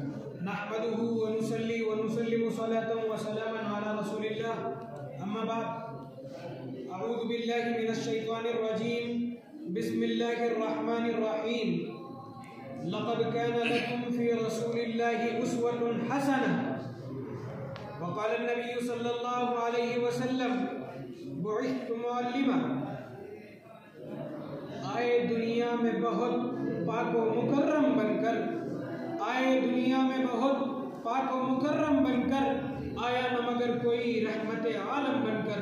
نحمده ونصلي ونسلم صلاة وسلاما على رسول الله أما بعد أعوذ بالله من الشيطان الرجيم بسم الله الرحمن الرحيم لقد كان لكم في رسول الله أسوة حسنة وقال النبي صلى الله عليه وسلم بعثت معلما آئے دنیا میں بہت پاک و مکرم بن کر آئے دنیا میں بہت پاک و مکرم بن کر آیا نہ مگر کوئی رحمت عالم بن کر۔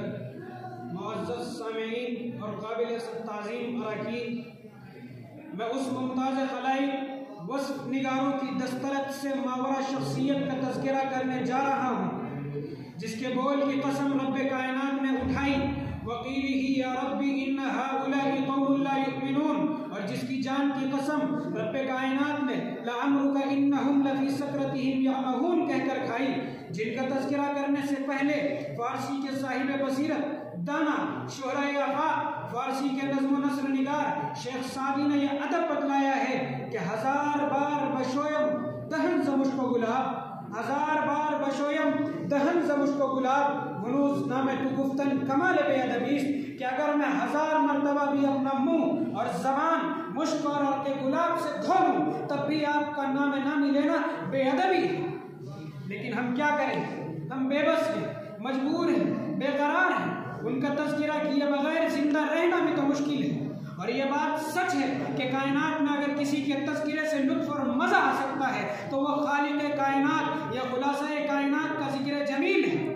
معزز سامعین اور قابل تعظیم اراکین، میں اس ممتاز خلائق وصف نگاروں کی دسترت سے ماورا شخصیت کا تذکرہ کرنے جا رہا ہوں جس کے بول کی قسم رب کائنات نے اٹھائی وقیلہ یا ربی ان ہؤلاء قوم لا یؤمنون، اور جس کی جان کی قسم رب کائنات نے لعمرک انہم لفی سکرتہم یعمہون کہہ کر کھائی، جن کا تذکرہ کرنے سے پہلے فارسی کے صاحب بصیرت دانا شہرۂ آفاق فارسی کے نظم و نثر نگار شیخ سعدی نے یہ ادب بتلایا ہے کہ ہزار بار بشویم دہن ز مشک و گلاب، ہزار بار بشویم دہن ز مشک و گلاب ہنوز نام تو گفتن کمال بے ادبیست، کہ اگر میں ہزار مرتبہ بھی اپنا منہ اور زبان مشک اور عرق گلاب سے دھو لوں تب بھی آپ کا نام نامی لینا بے ادبی ہے۔ لیکن ہم کیا کریں، ہم بے بس ہیں، مجبور ہیں، بے قرار ہیں، ان کا تذکرہ کیے بغیر زندہ رہنا بھی تو مشکل ہے۔ اور یہ بات سچ ہے کہ کائنات میں اگر کسی کے تذکرے سے لطف اور مزہ آ سکتا ہے تو وہ خالق کائنات یا خلاصہ کائنات کا ذکر جمیل ہے۔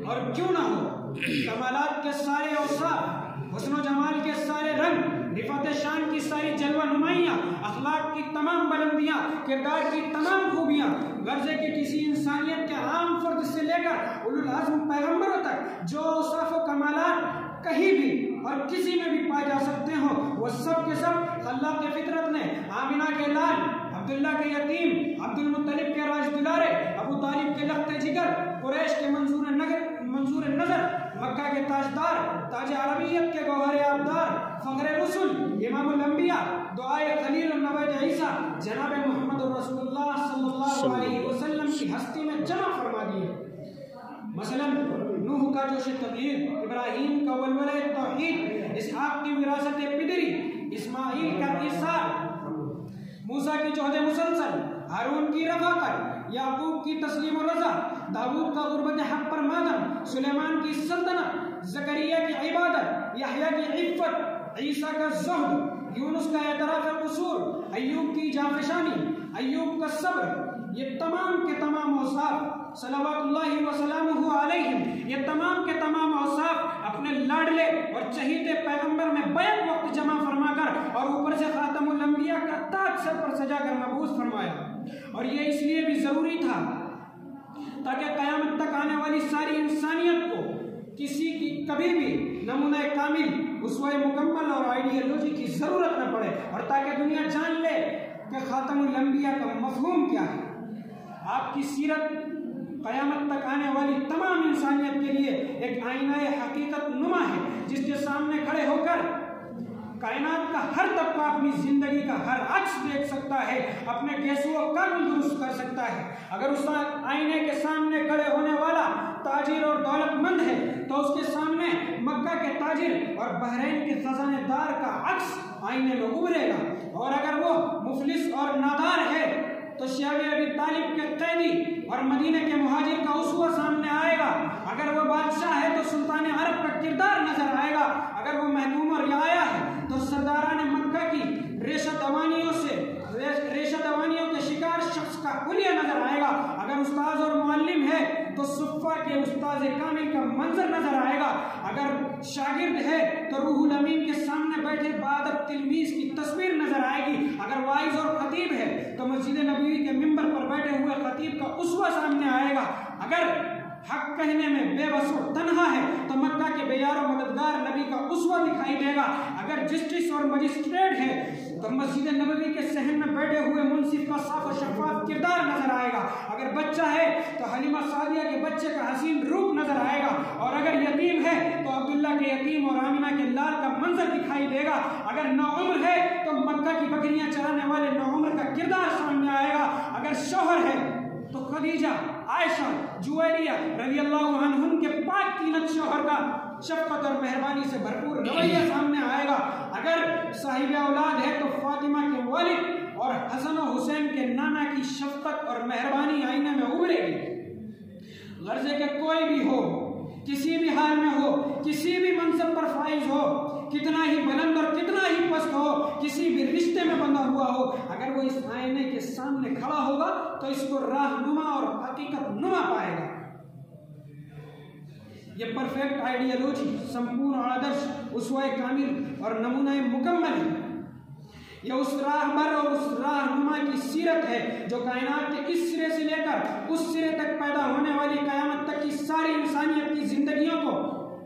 اور کیوں نہ ہو، کمالات کے سارے اوصاف، حسن و جمال کے سارے رنگ، رفعت شان کی ساری جلوہ نمائیاں، اخلاق کی تمام بلندیاں، کردار کی تمام خوبیاں، غرض کہ کسی انسانیت کے عام فرد سے لے کر اولو العزم پیغمبروں تک جو اوصاف و کمالات کہیں بھی اور کسی میں بھی پائے جا سکتے ہوں، وہ سب کے سب خلاق فطرت نے آمنہ کے لال، عبداللہ کے یتیم، عبد المطلب کے راج دلارے، ابو طالب کے لخت جگر، قریش کے منظور نظر، مکہ کے تاجدار، تاج عربیت کے گوہر آبدار، فخر رسول، امام الانبیاء، دعائے خلیل النبی عیسیٰ، جناب محمد رسول اللہ صلی اللہ علیہ وسلم کی ہستی میں جمع فرما دیے۔ مثلا نوح کا جوش تبلیغ، ابراہیم کا ولولہ توحید، اسحاق کی وراثت پدری، اسماعیل کا ایثار، موسیٰ کی جہد مسلسل، ہارون کی رفاقت، یعقوب کی تسلیم و رضا، داؤد کا غربت حق پر مادم، سلیمان کی سلطنت، زکریا کی عبادت، یحییٰ کی عفت، عیسیٰ کا زہد، یونس کا اعتراف قصور، ایوب کی جانفشانی، ایوب کا صبر، یہ تمام کے تمام اوصاف صلوات اللہ وسلامہ علیہم، یہ تمام کے تمام اوصاف اپنے لاڈلے اور چہیتے پیغمبر میں بیک وقت جمع فرما کر اور اوپر سے خاتم الانبیاء کا تاج سر پر سجا کر مبعوث فرمایا۔ اور یہ اس لیے بھی ضروری تھا تاکہ قیامت تک آنے والی ساری انسانیت کو کسی کی کبھی بھی نمونہ کامل، اسوہ مکمل اور آئیڈیالوجی کی ضرورت نہ پڑے، اور تاکہ دنیا جان لے کہ خاتم الانبیاء کا مفہوم کیا ہے۔ آپ کی سیرت قیامت تک آنے والی تمام انسانیت کے لیے ایک آئینہ حقیقت نما ہے جس کے سامنے کھڑے ہو کر کائنات کا ہر طبقہ اپنی زندگی کا ہر عکس دیکھ سکتا ہے، اپنے گیسو و قلب درست کر سکتا ہے۔ اگر اس آئینے کے سامنے کھڑے ہونے والا تاجر اور دولت مند ہے تو اس کے سامنے مکہ کے تاجر اور بحرین کے خزانہ دار کا عکس آئینے میں ابھرے گا، اور اگر وہ مفلس اور نادار ہے تو شیاب ابی طالب کے قیدی اور مدینہ کے مہاجر کا اسوہ سامنے آئے گا، اگر وہ بادشاہ ہے تو سلطان عرب کا کردار نظر آئے گا، اگر وہ محکوم اور رعایا ہے تو سرداران مکہ کی ریشہ دوانیوں کے شکار شخص کا حلیہ نظر آئے گا، اگر استاذ اور معلم ہے تو صفہ کے استاذ کامل کا منظر نظر آئے گا، اگر شاگرد ہے تو روح الامین کے سامنے بیٹھے بادب تلمیذ کی تصویر نظر آئے گی، اگر وائز اور خطیب ہے تو مسجد نبوی کے ممبر پر بیٹھے ہوئے خطیب کا اسوہ سامنے آئے گا، اگر حق کہنے میں بے بس اور تنہا ہے تو مکہ کے بیار و مددگار نبی کا اسوہ دکھائی دے گا، اگر جسٹس اور مجسٹریٹ ہے تو مسجد نبوی کے صحن میں بیٹھے ہوئے منصف کا صاف و شفاف کردار نظر آئے گا، اگر بچہ ہے تو حلیمہ سعدیہ کے بچے کا حسین روپ نظر آئے گا، اور اگر یتیم ہے تو عبداللہ کے یتیم اور آمنہ کے لال کا منظر دکھائی دے گا، اگر نوعمر ہے تو مکہ کی بکریاں چرانے والے نوعمر کا کردار سامنے آئے گا، اگر खदीजा, आयशा, जुवैरिया रज़ी अल्लाह अन्हुम के पाक कीनत शौहर का शफ़क़त और मेहरबानी से भरपूर रवैया सामने आएगा। अगर साहिब औलाद है तो फातिमा के वालिद और हसन और हुसैन के नाना की शफ़क़त और मेहरबानी आईने में उभरेगी। गर्जे के कोई भी हो, किसी भी हाल में हो, किसी भी मनसब पर फाइज हो, कितना ही बुलंद और कितना ही पस्त हो, किसी भी रिश्ते में बंधा हुआ हो, अगर वो इस आईने के सामने खड़ा होगा तो इसको राहनुमा और हकीकत नुमा पाएगा। ये परफेक्ट आइडियोलॉजी, संपूर्ण आदर्श, उसवाए कामिल और नमूना मुकम्मल है। यह उस राहबर और उस राहनुमा की सीरत है जो कायनात के इस सिरे से लेकर उस सिरे तक पैदा होने वाली कयामत तक की सारी इंसानियत की जिंदगियों को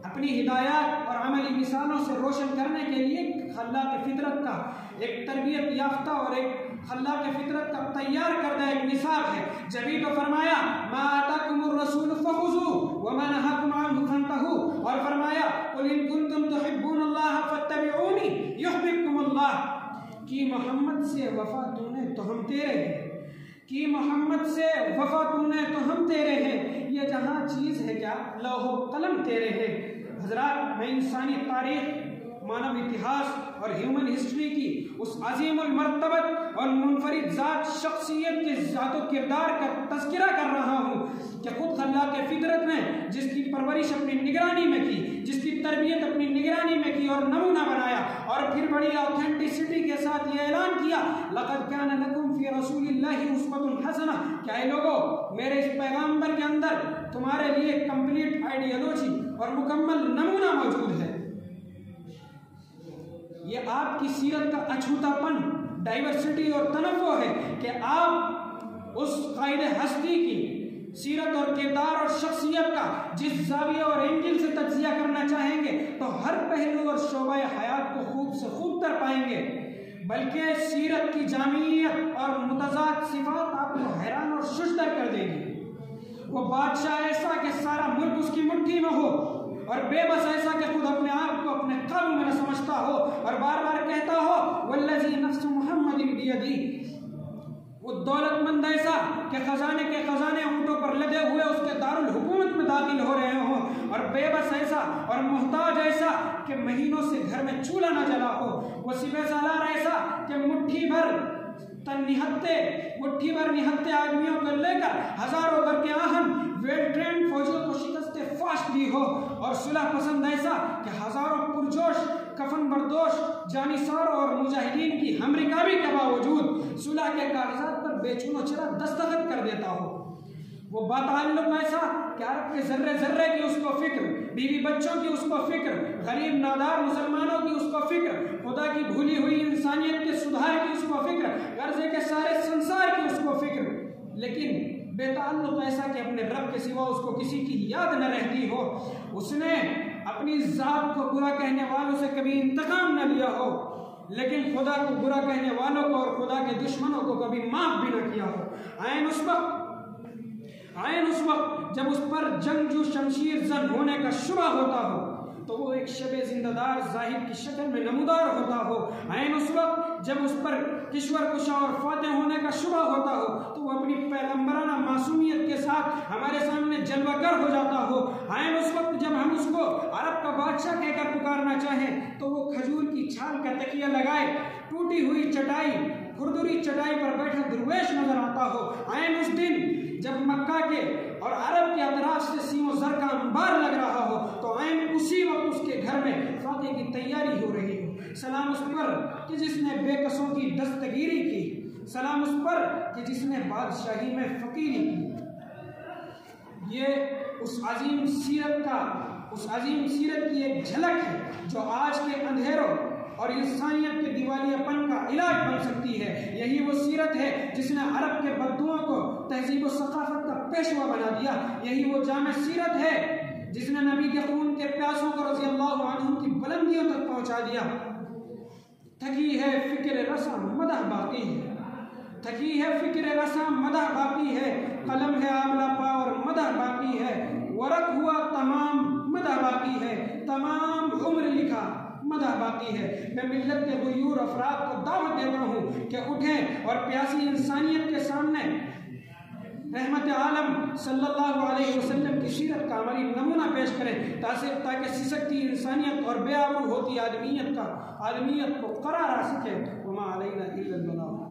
अपनी हिदायत और अमली मिसालों से रोशन करने के लिए खल्लाक़ फितरत का एक तरबियत याफ्ता और एक खल्लाक़ फितरत का तैयार करदा एक निसाब है। जभी तो फरमाया मा आताकुमुर रसूल फखुज़ू व मा नहाकुम अन्हु फंतहू, और फरमाया कुल इन कुंतुम तुहिब्बूनल्लाह फत्तबिऊनी युहब्बुकुमुल्लाह, कि मोहम्मद से वफा तूने तो हम तेरे हैं, कि मोहम्मद से वफा तूने तो हम तेरे हैं, ये जहाँ चीज़ है क्या लौहो कलम तेरे हैं। हजरात, मैं इंसानी तारीख, मानव इतिहास और ह्यूमन हिस्ट्री की उस अजीमुल मर्तबत और मुनफरिद ज़ात शख्सियत के ज़ातो किरदार का तज़किरा कर रहा हूँ कि खुद खल्लाक़ फितरत ने जिसकी परवरिश अपनी निगरानी में की, जिसकी तरबियत अपनी निगरानी में की और नमूना बनाया, और फिर बड़ी ऑथेंटिसिटी के साथ ये ऐलान किया लक़द कान लकुम फ़ी रसूलिल्लाहि उस्वतुन हसना, क्या है लोगों, मेरे इस पैगाम्बर के अंदर तुम्हारे लिए कंप्लीट आइडियोलॉजी और मुकम्मल नमूना मौजूद है। ये आपकी सीरत का अछूतापन, डाइवर्सिटी और तनव्वुह है कि आप उस कायदे हस्ती की सीरत और किरदार और शख्सियत का जिस ज़ाविया और एंगल से तज्ज़िया करना चाहेंगे तो हर पहलू और शोबा हयात को खूब से खूब तर पाएंगे, बल्कि सीरत की जामियत और मुतज़ाद सिफ़ात आपको हैरान और शुजदर कर देगी। वो बादशाह ऐसा कि सारा मुल्क उसकी मुट्ठी में हो, और बेबस ऐसा कि खुद अपने आप को अपने काबू में न समझता हो और बार बार कहता हो वल्लज़ी नफ्सु मुहम्मदिन बियदी, वो दौलतमंद ऐसा कि खजाने के खजाने ऊँटों पर लदे हुए उसके दारुल हुकूमत में दाखिल हो रहे हों, और बेबस ऐसा और मोहताज ऐसा कि महीनों से घर में चूल्हा न जला हो, वो सिपह सालार ऐसा कि मुट्ठी भर निहत्ते आदमियों को लेकर हजारों करके आहन वेल ट्रेंड फौजियों को शिकस्त फाश दी हो, और सुलह पसंद ऐसा कि हजारों पुरजोश कफन बरदोश जानिसारों और मुजाहिदीन की हमरिकाबी के बावजूद सुलह के कागजात पर बेचुनो चरा दस्तखत कर देता हो। वो बाताल्लुक ऐसा कि अरब के जर्रे जर्रे की उसको फिक्र, बीवी बच्चों की उसको फिक्र, गरीब नादार मुसलमानों की उसको फिक्र, खुदा की भूली हुई इंसानियत के सुधार की उसको फिक्र, गर्जे के सारे संसार की उसको फिक्र, लेकिन बेताल्लुक ऐसा कि अपने रब के सिवा उसको किसी की याद न रहती हो। उसने अपनी ज़ात को बुरा कहने वालों से कभी इंतकाम न लिया हो, लेकिन खुदा को बुरा कहने वालों को और खुदा के दुश्मनों को कभी माफ़ भी न किया हो। आयन उस वक्त जब उस पर जंगजू शमशीर जन होने का शुबा होता हो तो वो एक शबे जिंदादार जाहिर की शक्ल में नमूदार होता हो। आयन उस वक्त जब उस पर किश्वर कुशा और फातेह होने का शुबा होता हो तो वो अपनी पैगंबराना मासूमियत के साथ हमारे सामने जलवागर हो जाता हो। आयन उस वक्त जब हम उसको अरब का बादशाह कहकर पुकारना चाहें तो वो खजूर की छाल का तकिया लगाए टूटी हुई चटाई खुरदुरी चटाई पर बैठा दुर्वेश नजर आता हो। आयन उस दिन जब मक्का के और अरब के अतराफ से सीमो ज़र का अंबार लग रहा हो तो आयन उसी वक्त उसके घर में फाते की तैयारी हो रही हो। सलाम उस पर कि जिसने बेकसों की दस्तगीरी की, सलाम उस पर कि जिसने बादशाही में फकीरी की। ये उस अजीम सीरत की एक झलक है जो आज के अंधेरों और इंसानियत के दिवालियापन का इलाज बन सकती है। यही वो सीरत है जिसने अरब के बद्दुओं को तहजीब और सकाफत का पेशवा बना दिया। यही वो जामे सीरत है जिसने नबी के खून के प्यासों को रज़ी अल्लाह अन्हुम की बुलंदियों तक पहुंचा दिया। थकी है फिक्र रसा मदह बाकी है, थकी है फिक्र रसा मदह बाकी है, कलम है आमला पा और मदह बाकी है, वरक हुआ तमाम मदह बाकी है, तमाम उम्र लिखा मदह बाकी है। मैं मिल्लत के गुयूर अफराद को दावत देता हूँ कि उठें और प्यासी इंसानियत के सामने رحمت عالم صلی اللہ علیہ وسلم کی سیرت کا عملی نمونہ پیش کریں تاکہ سسکتی انسانیت اور بے آبرو ہوتی آدمیت کو قرار آ سکے۔ وما علینا الا البلاغ۔